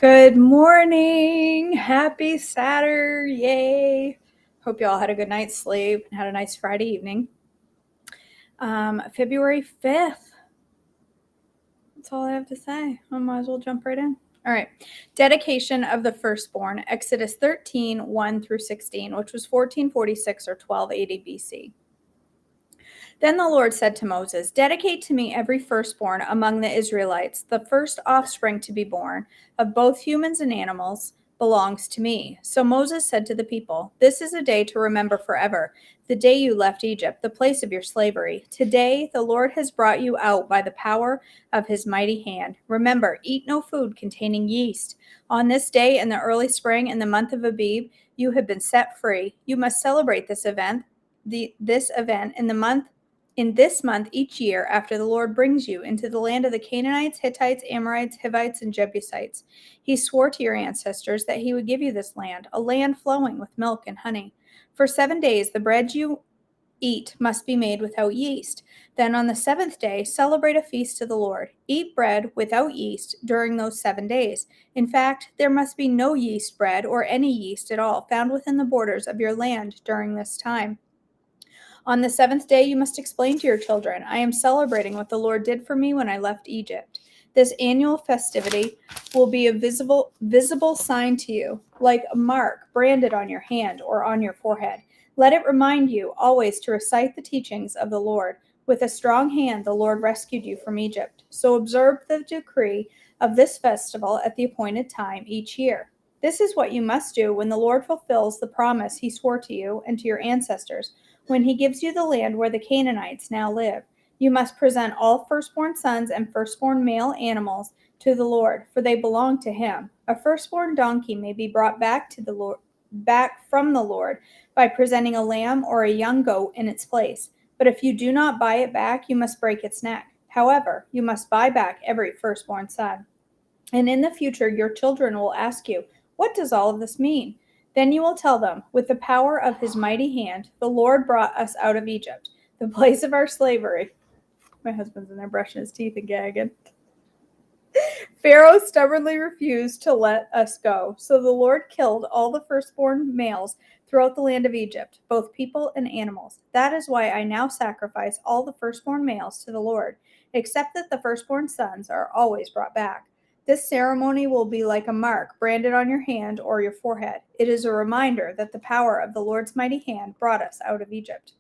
Good morning. Happy Saturday. Yay. Hope you all had a good night's sleep and had a nice Friday evening. February 5th. That's all I have to say. I might as well jump right in. All right. Dedication of the firstborn, Exodus 13, 1 through 16, which was 1446 or 1280 BC. Then the Lord said to Moses, "Dedicate to me every firstborn among the Israelites. The first offspring to be born of both humans and animals belongs to me." So Moses said to the people, "This is a day to remember forever, the day you left Egypt, the place of your slavery. Today the Lord has brought you out by the power of his mighty hand. Remember, eat no food containing yeast. On this day in the early spring, in the month of Abib, you have been set free. You must celebrate this event in this month each year after the Lord brings you into the land of the Canaanites, Hittites, Amorites, Hivites, and Jebusites. He swore to your ancestors that he would give you this land, a land flowing with milk and honey. For 7 days the bread you eat must be made without yeast. Then on the seventh day, celebrate a feast to the Lord. Eat bread without yeast during those 7 days. In fact, there must be no yeast bread or any yeast at all found within the borders of your land during this time. On the seventh day, you must explain to your children, I am celebrating what the Lord did for me when I left Egypt. This annual festivity will be a visible sign to you, like a mark branded on your hand or on your forehead. Let it remind you always to recite the teachings of the Lord. With a strong hand, the Lord rescued you from Egypt. So observe the decree of this festival at the appointed time each year. This is what you must do when the Lord fulfills the promise he swore to you and to your ancestors, when he gives you the land where the Canaanites now live. You must present all firstborn sons and firstborn male animals to the Lord, for they belong to him. A firstborn donkey may be brought back from the Lord by presenting a lamb or a young goat in its place. But if you do not buy it back, you must break its neck. However, you must buy back every firstborn son. And in the future, your children will ask you, what does all of this mean? Then you will tell them, with the power of his mighty hand, the Lord brought us out of Egypt, the place of our slavery. My husband's in there brushing his teeth and gagging. Pharaoh stubbornly refused to let us go. So the Lord killed all the firstborn males throughout the land of Egypt, both people and animals. That is why I now sacrifice all the firstborn males to the Lord, except that the firstborn sons are always brought back. This ceremony will be like a mark branded on your hand or your forehead. It is a reminder that the power of the Lord's mighty hand brought us out of Egypt.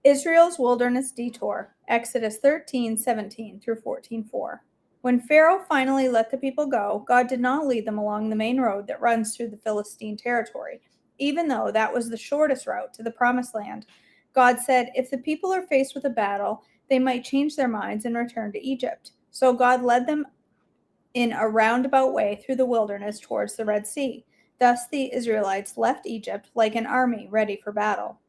Israel's wilderness detour, Exodus 13:17 through 14:4. When Pharaoh finally let the people go, God did not lead them along the main road that runs through the Philistine territory, even though that was the shortest route to the Promised Land. God said, if the people are faced with a battle, they might change their minds and return to Egypt. So God led them in a roundabout way through the wilderness towards the Red Sea. Thus the Israelites left Egypt like an army ready for battle.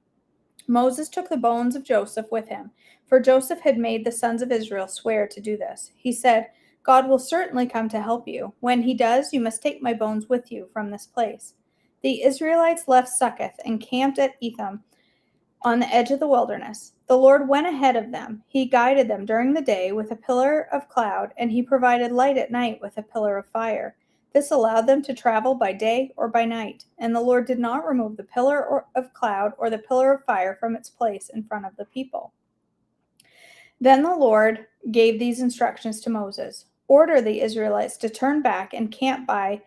Moses took the bones of Joseph with him, for Joseph had made the sons of Israel swear to do this. He said, God will certainly come to help you. When he does, you must take my bones with you from this place. The Israelites left Succoth and camped at Etham on the edge of the wilderness. The Lord went ahead of them. He guided them during the day with a pillar of cloud, and he provided light at night with a pillar of fire. This allowed them to travel by day or by night, and the Lord did not remove the pillar of cloud or the pillar of fire from its place in front of the people. Then the Lord gave these instructions to Moses. Order the Israelites to turn back and camp by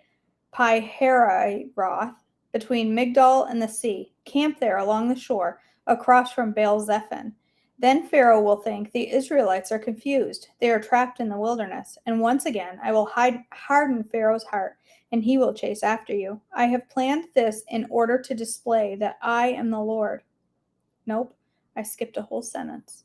Pi-hahiroth, between Migdol and the sea. Camp there along the shore, across from Baal-zephon. Then Pharaoh will think the Israelites are confused. They are trapped in the wilderness. And once again, I will harden Pharaoh's heart, and he will chase after you. I have planned this in order to display that I am the Lord. Nope, I skipped a whole sentence.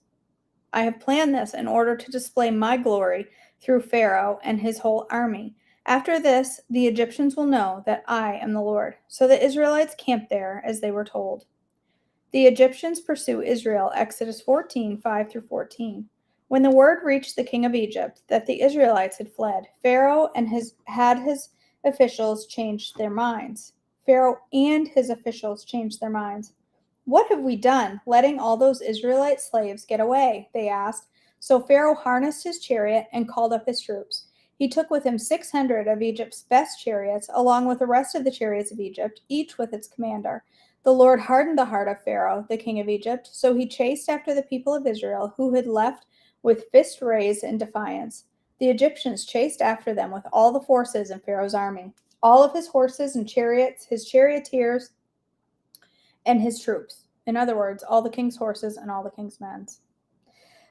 I have planned this in order to display my glory through Pharaoh and his whole army. After this, the Egyptians will know that I am the Lord. So the Israelites camped there as they were told. The Egyptians pursue Israel, Exodus 14:5 through 14. When the word reached the king of Egypt that the Israelites had fled, Pharaoh and his officials changed their minds. What have we done, letting all those Israelite slaves get away? They asked. So Pharaoh harnessed his chariot and called up his troops. He took with him 600 of Egypt's best chariots, along with the rest of the chariots of Egypt, each with its commander. The Lord hardened the heart of Pharaoh, the king of Egypt, so he chased after the people of Israel, who had left with fist raised in defiance. The Egyptians chased after them with all the forces in Pharaoh's army, all of his horses and chariots, his charioteers, and his troops. In other words, all the king's horses and all the king's men.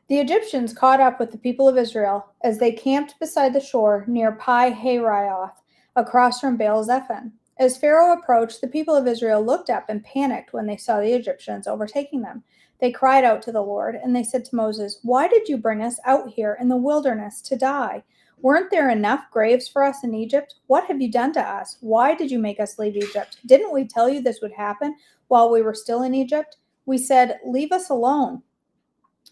The Egyptians caught up with the people of Israel as they camped beside the shore near Pi Hahiroth, across from Baal Zephon. As Pharaoh approached, the people of Israel looked up and panicked when they saw the Egyptians overtaking them. They cried out to the Lord, and they said to Moses, "Why did you bring us out here in the wilderness to die? Weren't there enough graves for us in Egypt? What have you done to us? Why did you make us leave Egypt? Didn't we tell you this would happen while we were still in Egypt? We said, 'Leave us alone.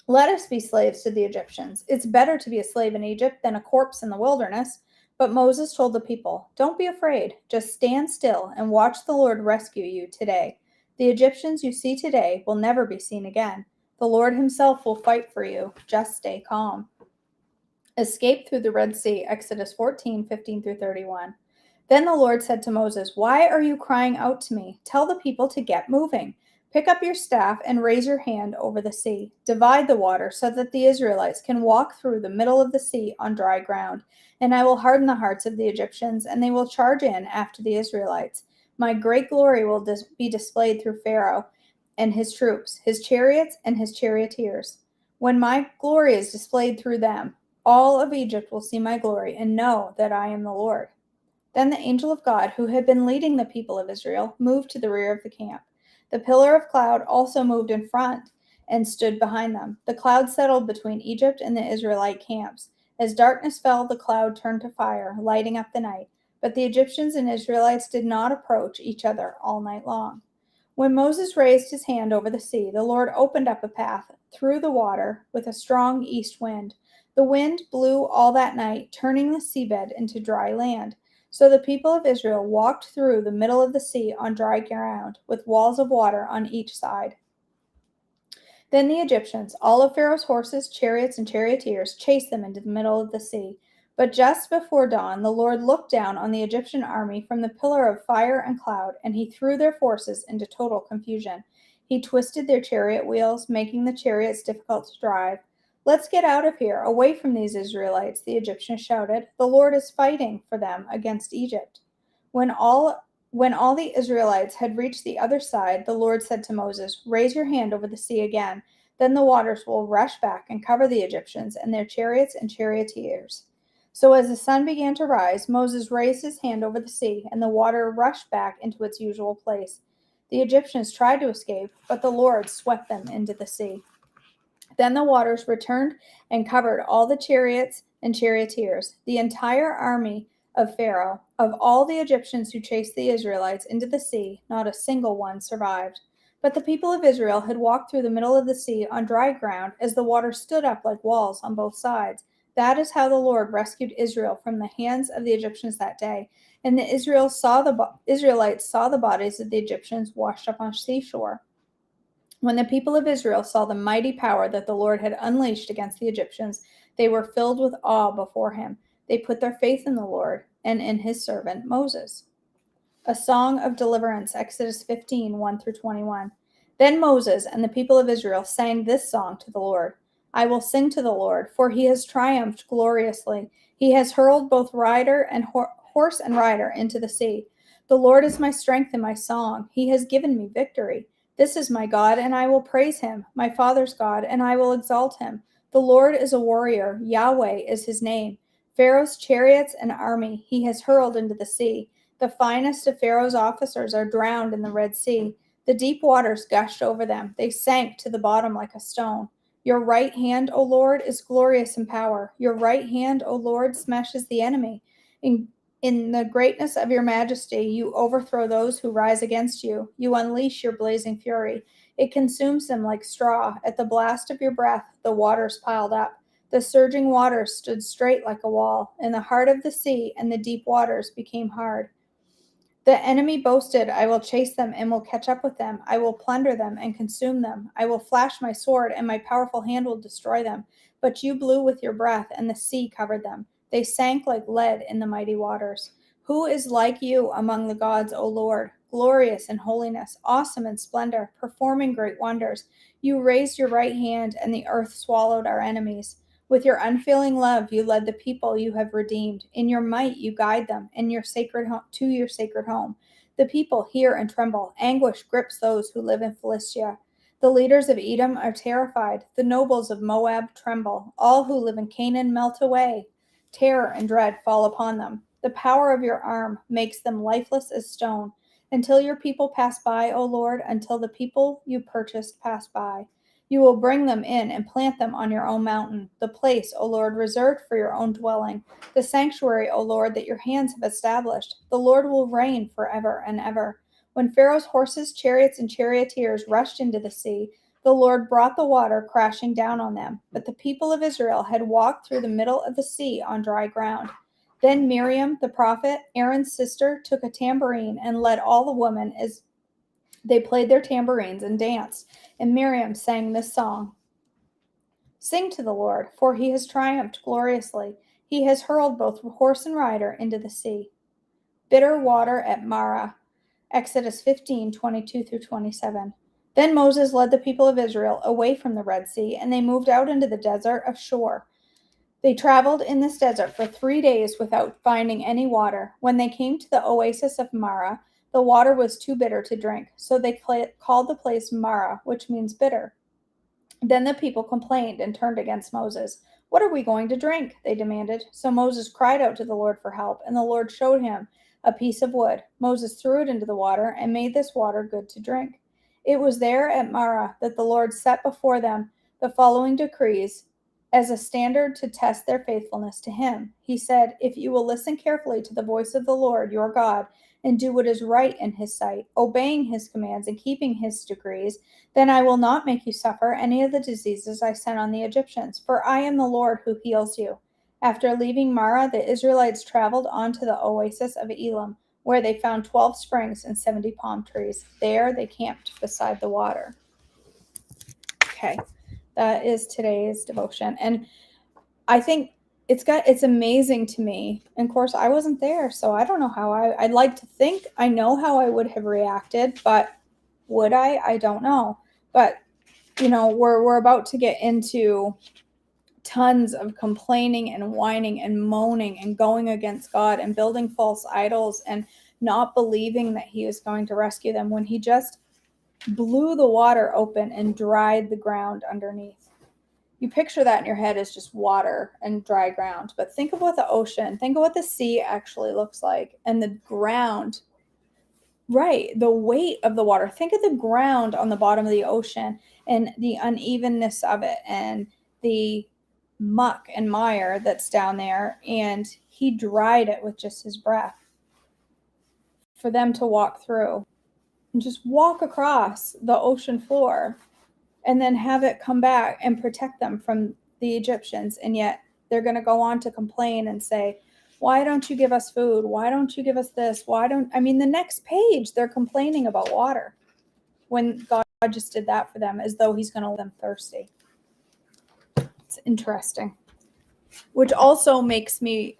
Let us be slaves to the Egyptians. It's better to be a slave in Egypt than a corpse in the wilderness.' But Moses told the people, 'Don't be afraid. Just stand still and watch the Lord rescue you today. The Egyptians you see today will never be seen again. The Lord himself will fight for you. Just stay calm.'" Escape through the Red Sea, Exodus 14:15-31. Then the Lord said to Moses, "Why are you crying out to me? Tell the people to get moving. Pick up your staff and raise your hand over the sea. Divide the water so that the Israelites can walk through the middle of the sea on dry ground. And I will harden the hearts of the Egyptians, and they will charge in after the Israelites. My great glory will be displayed through Pharaoh and his troops, his chariots and his charioteers. When my glory is displayed through them, all of Egypt will see my glory and know that I am the Lord." Then the angel of God, who had been leading the people of Israel, moved to the rear of the camp. The pillar of cloud also moved in front and stood behind them. The cloud settled between Egypt and the Israelite camps. As darkness fell, the cloud turned to fire, lighting up the night. But the Egyptians and Israelites did not approach each other all night long. When Moses raised his hand over the sea, the Lord opened up a path through the water with a strong east wind. The wind blew all that night, turning the seabed into dry land. So the people of Israel walked through the middle of the sea on dry ground, with walls of water on each side. Then the Egyptians, all of Pharaoh's horses, chariots, and charioteers, chased them into the middle of the sea. But just before dawn, the Lord looked down on the Egyptian army from the pillar of fire and cloud, and he threw their forces into total confusion. He twisted their chariot wheels, making the chariots difficult to drive. "Let's get out of here, away from these Israelites," the Egyptians shouted. "The Lord is fighting for them against Egypt." When all the Israelites had reached the other side, the Lord said to Moses, "Raise your hand over the sea again. Then the waters will rush back and cover the Egyptians and their chariots and charioteers." So as the sun began to rise, Moses raised his hand over the sea, and the water rushed back into its usual place. The Egyptians tried to escape, but the Lord swept them into the sea. Then the waters returned and covered all the chariots and charioteers, the entire army of Pharaoh. Of all the Egyptians who chased the Israelites into the sea, not a single one survived. But the people of Israel had walked through the middle of the sea on dry ground as the water stood up like walls on both sides. That is how the Lord rescued Israel from the hands of the Egyptians that day. And the Israelites saw the bodies of the Egyptians washed up on seashore. When the people of Israel saw the mighty power that the Lord had unleashed against the Egyptians, they were filled with awe before him. They put their faith in the Lord and in his servant Moses. A song of deliverance, Exodus 15, 1-21. Then Moses and the people of Israel sang this song to the Lord. "I will sing to the Lord, for he has triumphed gloriously. He has hurled both rider and horse and rider into the sea. The Lord is my strength and my song. He has given me victory. This is my God, and I will praise him, my father's God, and I will exalt him. The Lord is a warrior. Yahweh is his name. Pharaoh's chariots and army he has hurled into the sea. The finest of Pharaoh's officers are drowned in the Red Sea. The deep waters gushed over them. They sank to the bottom like a stone. Your right hand, O Lord, is glorious in power. Your right hand, O Lord, smashes the enemy. In the greatness of your majesty, you overthrow those who rise against you. You unleash your blazing fury. It consumes them like straw. At the blast of your breath, the waters piled up. The surging waters stood straight like a wall. In the heart of the sea and the deep waters became hard. The enemy boasted, "I will chase them and will catch up with them. I will plunder them and consume them. I will flash my sword and my powerful hand will destroy them." But you blew with your breath and the sea covered them. They sank like lead in the mighty waters. Who is like you among the gods, O Lord? Glorious in holiness, awesome in splendor, performing great wonders. You raised your right hand, and the earth swallowed our enemies. With your unfailing love, you led the people you have redeemed. In your might, you guide them in your sacred to your sacred home. The people hear and tremble. Anguish grips those who live in Philistia. The leaders of Edom are terrified. The nobles of Moab tremble. All who live in Canaan melt away. Terror and dread fall upon them. The power of your arm makes them lifeless as stone. Until your people pass by, O Lord, until the people you purchased pass by. You will bring them in and plant them on your own mountain, the place, O Lord, reserved for your own dwelling, the sanctuary, O Lord, that your hands have established. The Lord will reign forever and ever. When Pharaoh's horses, chariots, and charioteers rushed into the sea, the Lord brought the water crashing down on them. But the people of Israel had walked through the middle of the sea on dry ground. Then Miriam, the prophet, Aaron's sister, took a tambourine and led all the women as they played their tambourines and danced. And Miriam sang this song: Sing to the Lord, for he has triumphed gloriously. He has hurled both horse and rider into the sea. Bitter water at Marah. Exodus 15:22 through 27. Then Moses led the people of Israel away from the Red Sea, and they moved out into the desert of Shur. They traveled in this desert for 3 days without finding any water. When they came to the oasis of Marah, the water was too bitter to drink, so they called the place Marah, which means bitter. Then the people complained and turned against Moses. What are we going to drink? They demanded. So Moses cried out to the Lord for help, and the Lord showed him a piece of wood. Moses threw it into the water and made this water good to drink. It was there at Marah that the Lord set before them the following decrees as a standard to test their faithfulness to him. He said, If you will listen carefully to the voice of the Lord your God and do what is right in his sight, obeying his commands and keeping his decrees, then I will not make you suffer any of the diseases I sent on the Egyptians, for I am the Lord who heals you. After leaving Marah, the Israelites traveled on to the oasis of Elim, where they found 12 springs and 70 palm trees. There they camped beside the water. Okay, that is today's devotion. And I think it's amazing to me. And of course, I wasn't there, so I don't know how I'd like to think I know how I would have reacted, but would I? I don't know. But we're about to get into tons of complaining and whining and moaning and going against God and building false idols and not believing that he is going to rescue them when he just blew the water open and dried the ground underneath. You picture that in your head as just water and dry ground, but think of what the ocean, think of what the sea actually looks like, and the ground. Right, the weight of the water. Think of the ground on the bottom of the ocean and the unevenness of it and the muck and mire that's down there. And he dried it with just his breath for them to walk through and just walk across the ocean floor and then have it come back and protect them from the Egyptians. And yet they're going to go on to complain and say, why don't you give us food? Why don't you give us this? The next page, they're complaining about water when God just did that for them as though he's going to leave them thirsty. It's interesting, which also makes me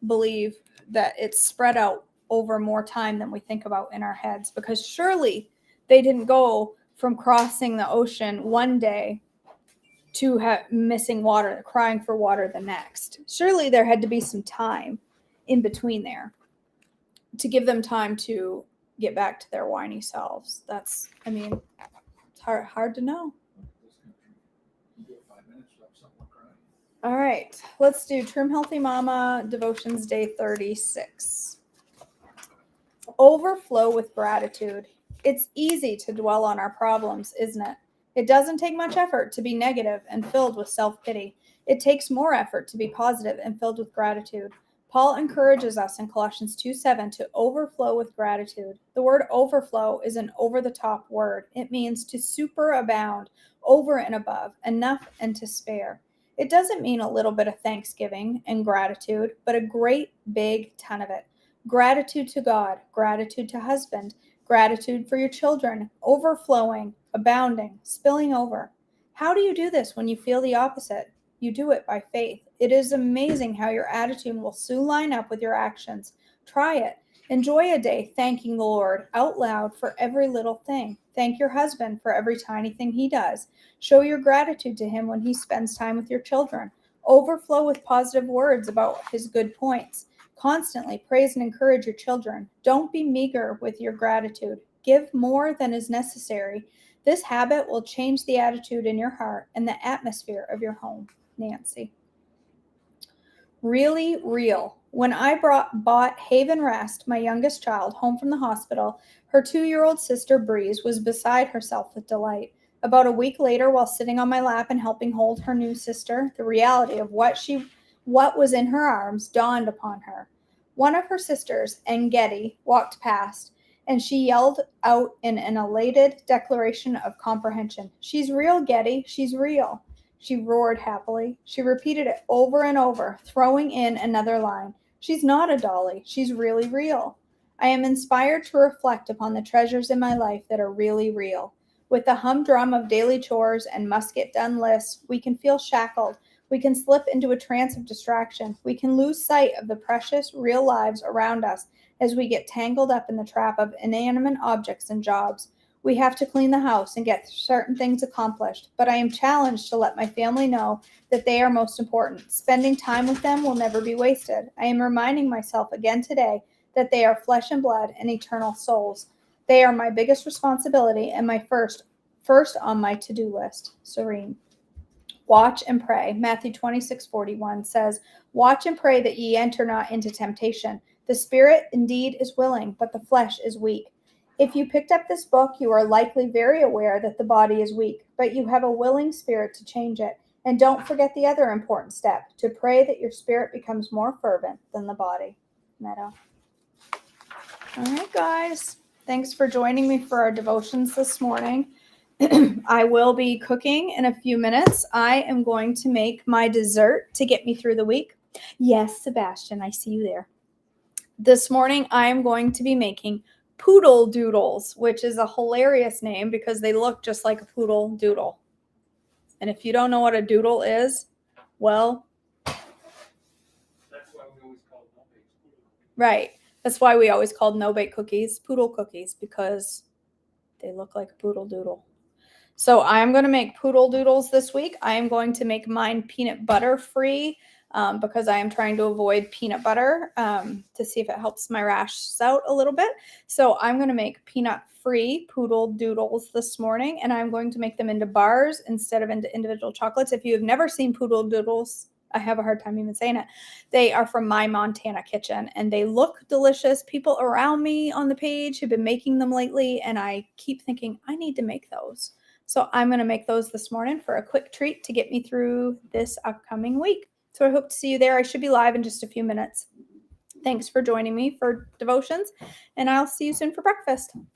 believe that it's spread out over more time than we think about in our heads, because surely they didn't go from crossing the ocean one day to missing water, crying for water the next. Surely there had to be some time in between there to give them time to get back to their whiny selves. It's hard to know. All right, let's do Trim Healthy Mama Devotions Day 36. Overflow with gratitude. It's easy to dwell on our problems, isn't it? It doesn't take much effort to be negative and filled with self-pity. It takes more effort to be positive and filled with gratitude. Paul encourages us in Colossians 2:7 to overflow with gratitude. The word overflow is an over-the-top word. It means to superabound, over and above, enough and to spare. It doesn't mean a little bit of thanksgiving and gratitude, but a great big ton of it. Gratitude to God, gratitude to husband, gratitude for your children, overflowing, abounding, spilling over. How do you do this when you feel the opposite? You do it by faith. It is amazing how your attitude will soon line up with your actions. Try it. Enjoy a day thanking the Lord out loud for every little thing. Thank your husband for every tiny thing he does. Show your gratitude to him when he spends time with your children. Overflow with positive words about his good points. Constantly praise and encourage your children. Don't be meager with your gratitude. Give more than is necessary. This habit will change the attitude in your heart and the atmosphere of your home. Nancy. Really real. When I bought Haven Rest, my youngest child, home from the hospital, her 2-year-old sister Breeze was beside herself with delight. About a week later, while sitting on my lap and helping hold her new sister, the reality of what was in her arms dawned upon her. One of her sisters, Engedi, walked past, and she yelled out in an elated declaration of comprehension. "She's real, Getty. She's real." She roared happily. She repeated it over and over, throwing in another line. "She's not a dolly. She's really real." I am inspired to reflect upon the treasures in my life that are really real. With the humdrum of daily chores and must-get-done lists, we can feel shackled. We can slip into a trance of distraction. We can lose sight of the precious, real lives around us as we get tangled up in the trap of inanimate objects and jobs. We have to clean the house and get certain things accomplished, but I am challenged to let my family know that they are most important. Spending time with them will never be wasted. I am reminding myself again today that they are flesh and blood and eternal souls. They are my biggest responsibility and my first on my to-do list. Serene. Watch and pray. Matthew 26:41 says, "Watch and pray that ye enter not into temptation. The spirit indeed is willing, but the flesh is weak." If you picked up this book, you are likely very aware that the body is weak, but you have a willing spirit to change it. And don't forget the other important step, to pray that your spirit becomes more fervent than the body. Meadow. All right, guys. Thanks for joining me for our devotions this morning. I will be cooking in a few minutes. I am going to make my dessert to get me through the week. Yes, Sebastian, I see you there. This morning, I am going to be making poodle doodles, which is a hilarious name because they look just like a poodle doodle. And if you don't know what a doodle is, well, that's why we always call no-bake poodle. Right. That's why we always called no-bake cookies poodle cookies, because they look like a poodle doodle. So I'm going to make poodle doodles this week. I am going to make mine peanut butter free because I am trying to avoid peanut butter to see if it helps my rashes out a little bit. So I'm going to make peanut free poodle doodles this morning, and I'm going to make them into bars instead of into individual chocolates. If you have never seen poodle doodles, I have a hard time even saying it. They are from My Montana Kitchen, and they look delicious. People around me on the page have been making them lately, and I keep thinking, I need to make those. So I'm going to make those this morning for a quick treat to get me through this upcoming week. So I hope to see you there. I should be live in just a few minutes. Thanks for joining me for devotions, and I'll see you soon for breakfast.